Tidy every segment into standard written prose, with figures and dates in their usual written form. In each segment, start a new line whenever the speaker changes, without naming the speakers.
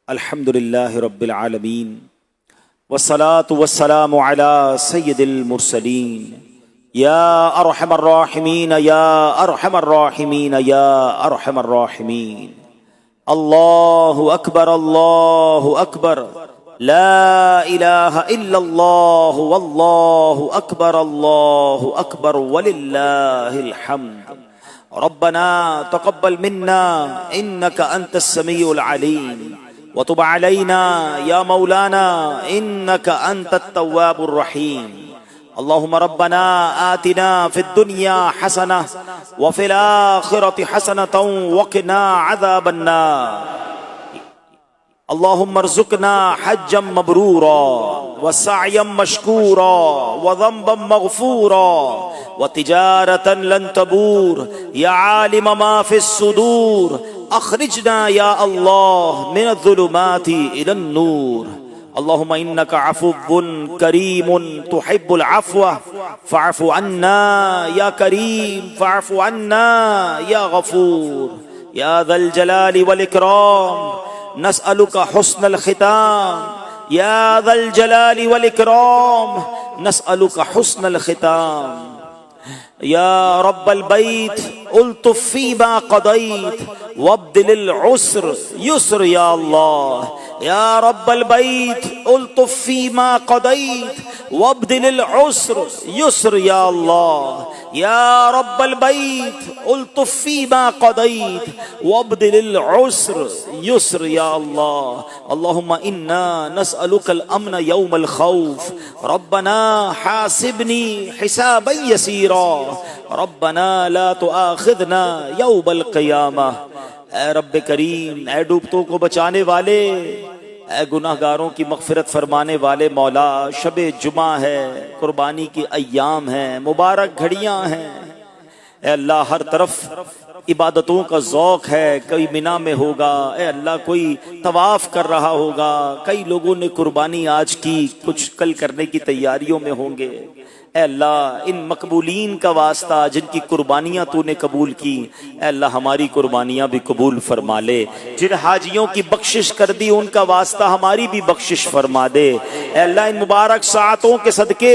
अल्हम्दुलिल्लाहि रब्बिल आलमीन वस्सलातु वस्सलामु अला सय्यिदिल मुरसलीन या अरहमर राहिमीन या अरहमर राहिमीन या अरहमर राहिमीन। अल्लाहु अकबर ला इलाहा इल्लल्लाहु वल्लाहु अकबर वलिल्लाहिल हम्द। रब्बना तक़ब्बल मिन्ना इन्नका अंतस समीउल अलीम वतुब अलैना या मौलाना इन्नका अंतत तव्वाबुर रहीम। अल्लाहुम्मा रब्बना आतिना फिद दुनिया हसना व फिल आखिरति हसनतन वक़िना अज़ाबन नार। अल्लाहुम्मा अर्ज़ुक़ना हज्जम मबरूरा व सअयम मशकूरा व ज़ंबम मग़फ़ूरा व तिजारतन लन तबूर या आलिम मा फ़िस सुदूर अख़रिजना या अल्लाह मिनज़्ज़ुलुमाति इलन नूर। अल्लाहुम्मा इन्नका अफ़ुव्वुन करीमुन तुहिब्बुल अफ़्व फ़अफ़ु अन्ना या करीम फ़अफ़ु अन्ना या गफ़ूर। या ज़ल जलाली वल इकराम नस्अलुका हुस्नल ख़िताम या ज़ल जलाली वल इकराम नस्अलुका हुस्नल ख़िताम। या रब्बल बैत उल्तुफ़ फ़ीमा क़दैत वब्दिलिल उस्र युस्र या अल्लाह। या रब्बल बैत उल्तुफ़ फ़ीमा क़दैत वब्दिलिल उस्र युस्र या अल्लाह। या रब्बल बैत उल्तुफ़ फ़ीमा क़दैत वब्दिलिल उस्र युस्र या अल्लाह। अल्लाहुम्मा इन्ना नस्अलुकल अम्न यौमल खौफ रब्बना हासिबनी हिसाबन यसीरा रब्बना ला तुआखिज़ना यौमल क़ियामा। ऐ रब्बे करीम, ऐ डूबतों को बचाने वाले, ऐ गुनाहगारों की मग़फ़िरत फरमाने वाले मौला, शबे जुमा है, कुर्बानी की अय्याम हैं, मुबारक घड़ियां हैं। ऐ अल्लाह हर तरफ इबादतों का ज़ौक़ है। कोई मिना में होगा, ऐ अल्लाह कोई तवाफ़ कर रहा होगा, कई लोगों ने कुर्बानी आज की, कुछ कल करने की तैयारियों में होंगे। ऐ अल्लाह इन मकबूलीन का वास्ता जिनकी कुर्बानियाँ तूने कबूल की, ऐ अल्लाह हमारी कुर्बानियाँ भी कबूल फरमा ले। जिन हाजियों की बख्शिश कर दी उनका वास्ता हमारी भी बख्शिश फरमा दे। ऐ अल्लाह इन मुबारक सातों के सदके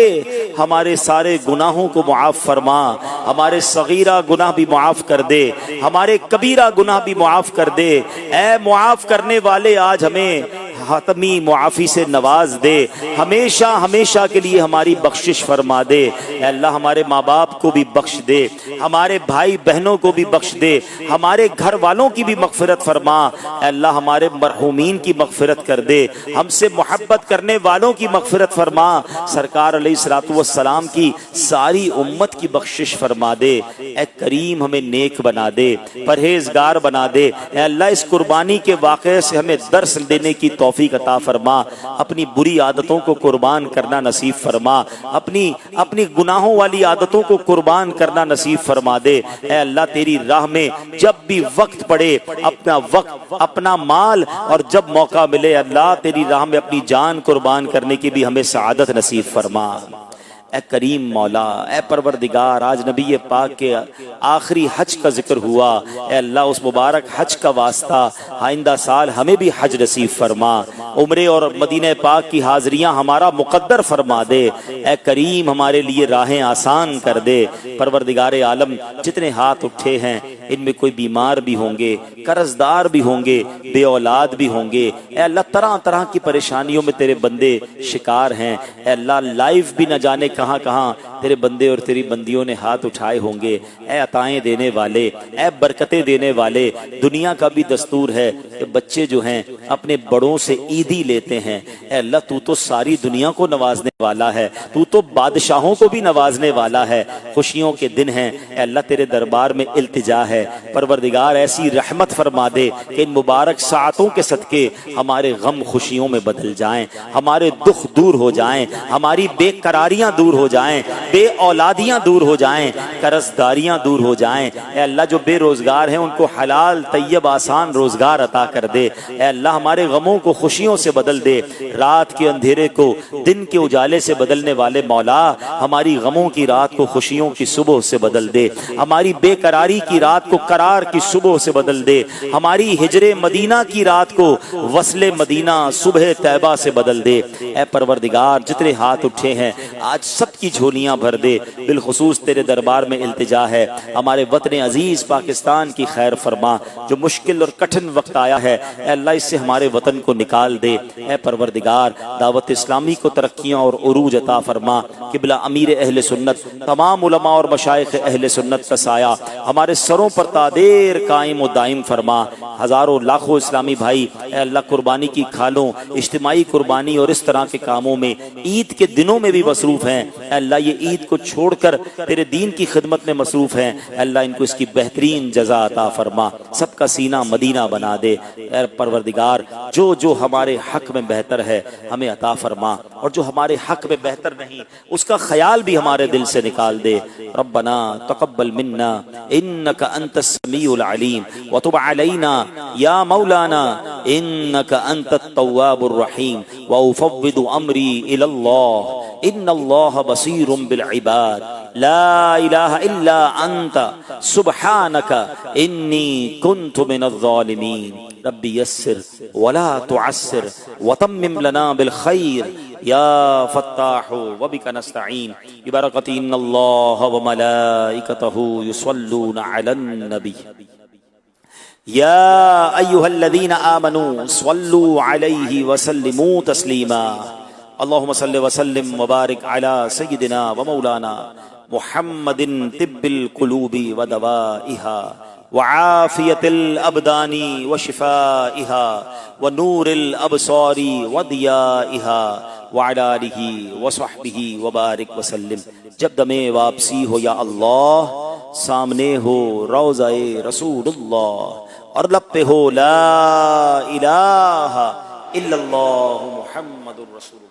हमारे सारे गुनाहों को मुआफ़ फरमा, हमारे सगीरा गुनाह भी मुआफ़ कर दे, हमारे कबीरा गुनाह भी मुआफ़ कर दे। ऐ मुआफ़ करने वाले आज हमें हातमी मुआफ़ी से नवाज दे, हमेशा हमेशा के लिए हमारी बख्शिश फरमा दे। अल्लाह हमारे माँ बाप को भी बख्श दे, हमारे भाई बहनों को भी बख्श दे, हमारे घर वालों की भी मग़फ़िरत फरमा। अल्लाह हमारे मरहूमीन की मग़फ़िरत कर दे, हमसे मोहब्बत करने वालों की मग़फ़िरत फरमा। सरकार अलैहिस्सलातु वस्सलाम की सारी उम्मत की बख्शिश फरमा दे। ए करीम हमें नेक बना दे, परहेज़गार बना दे। अल्लाह इस कुर्बानी के वाक़े से हमें दर्स देने की तौफीक अता फरमा। अपनी बुरी आदतों को कुर्बान करना नसीब फरमा, अपनी गुनाहों वाली आदतों को कुर्बान करना नसीब फरमा दे। ऐ अल्लाह तेरी राह में जब भी वक्त पड़े, अपना वक्त, अपना माल और जब मौका मिले, अल्लाह तेरी राह में अपनी जान कुर्बान करने की भी हमें सआदत नसीब फरमा। ए करीम मौला, ए परवरदिगार, आज नबी पाक के आखिरी हज का जिक्र हुआ। ए अल्लाह उस मुबारक हज का वास्ता आइंदा साल हमें भी हज नसीब फरमा, उम्रे और मदीने पाक की हाज़रियाँ हमारा मुक़द्दर फरमा दे। ए करीम हमारे लिए राहें आसान कर दे। परवरदिगार आलम, जितने हाथ उठे हैं इनमें कोई बीमार भी होंगे, कर्जदार भी होंगे, बे औलाद भी होंगे। ए अल्लाह तरह तरह की परेशानियों में तेरे बंदे शिकार हैं। ए अल्लाह लाइव भी न जाने कहाँ कहाँ तेरे बंदे और तेरी बंदियों ने हाथ उठाए होंगे। ऐ अताएं देने वाले, ऐ बरकतें देने वाले, दुनिया का भी दस्तूर है कि बच्चे जो हैं अपने बड़ों से ईदी लेते हैं। ऐ अल्लाह तू तो सारी दुनिया को नवाजने वाला है, तू तो बादशाहों को भी नवाजने वाला है। खुशियों के दिन हैं, ऐ अल्लाह तेरे दरबार में इल्तिजा है। परवरदिगार ऐसी रहमत फरमा दे कि इन मुबारक सातों के सदके हमारे गम खुशियों में बदल जाएं, हमारे दुख दूर हो जाएं, हमारी बेकरारियां दूर हो जाएं, बे औलादियां दूर हो जाएं, कर्जदारियां दूर हो जाएं। ऐ अल्लाह जो बेरोजगार हैं उनको हलाल तैयब आसान रोजगार अता कर दे। ऐ अल्लाह हमारे गमों को खुशियों से बदल दे। रात के अंधेरे को दिन के उजाले से बदलने वाले मौला, हमारी गमों की रात को खुशियों की सुबह से बदल दे। हमारी बेकरारी की रात को करार की सुबह से बदल दे। हमारी हिजरे मदीना की रात को वस्ले मदीना सुबह तैबा से बदल दे। ऐ परवरदिगार, जितने हाथ उठे हैं आज सबकी झोलियां भर दे। बिलखुसूस तेरे दरबार में इल्तिजा है, हमारे वतन अजीज पाकिस्तान की खैर फरमा। जो मुश्किल और कठिन वक्त आया है अल्लाह, इससे हमारे वतन को निकाल दे। ऐ परवरदिगार, दावत इस्लामी को तरक्कियां और उरूज अता फरमा। किबला अमीर अहले सुन्नत, तमाम उलमा और मशाइख अहले सुन्नत का साया हमारे सरों पर तादेर कायम और दायम फरमा। हजारों लाखों इस्लामी भाई अल्लाह कुर्बानी की खालों, इज्तिमाई कुर्बानी और इस तरह के कामों में ईद के दिनों में भी मसरूफ हैं। अल्लाह ये ईद को छोड़कर तेरे दीन की खिदमत में मसरूफ हैं। अल्लाह इनको इसकी बेहतरीन जजा अता फरमा, सबका सीना मदीना बना दे। ऐ परवरदिगार, जो जो हमारे हक में बेहतर है हमें अता फरमा, और जो हमारे हक में बेहतर नहीं उसका ख्याल भी हमारे दिल से निकाल दे। रब्बना तक़ब्बल मिन्ना इन्नका अंतस समीउल अलीम व तुब अलैना या मौलाना इन्नका अंतत तव्वाबुर रहीम व उफ़व्विदु अमरी इलल्लाह इन्नल्लाह बसीरुम बिल इबाद ला इलाहा इल्ला अंता सुब्हानका इन्नी कुन्तु मिनज़ ज़ालिमीन। रब्बी यस्सिर वला तुअस्सिर वतम्मिम लना बिल खैर या फत्ताहु व बिका नस्तईन बिबरकति इन्नल्लाह व मलाइकतहु युसल्लूना अलन नबी या अय्युहल्लज़ीना आमनू सल्लू अलैहि व सल्लिमू तस्लीमा। अल्लाहुम्मा सल्लि व सल्लिम व बारिक अला सय्यिदिना व मौलाना मुहम्मदिन तिब्बिल कुलूबी व दवाइहा व आफियतिल अबदानी व शिफाइहा व नूरिल अबसारी व दियाइहा व अला आलिहि व सहबिहि व बारिक व सल्लिम। जब दमे वापसी हो या अल्लाह, सामने हो रोज़ाए रसूलुल्लाह और लब पे हो ला इलाहा इल्लल्लाहु मुहम्मदुर रसूलुल्लाह।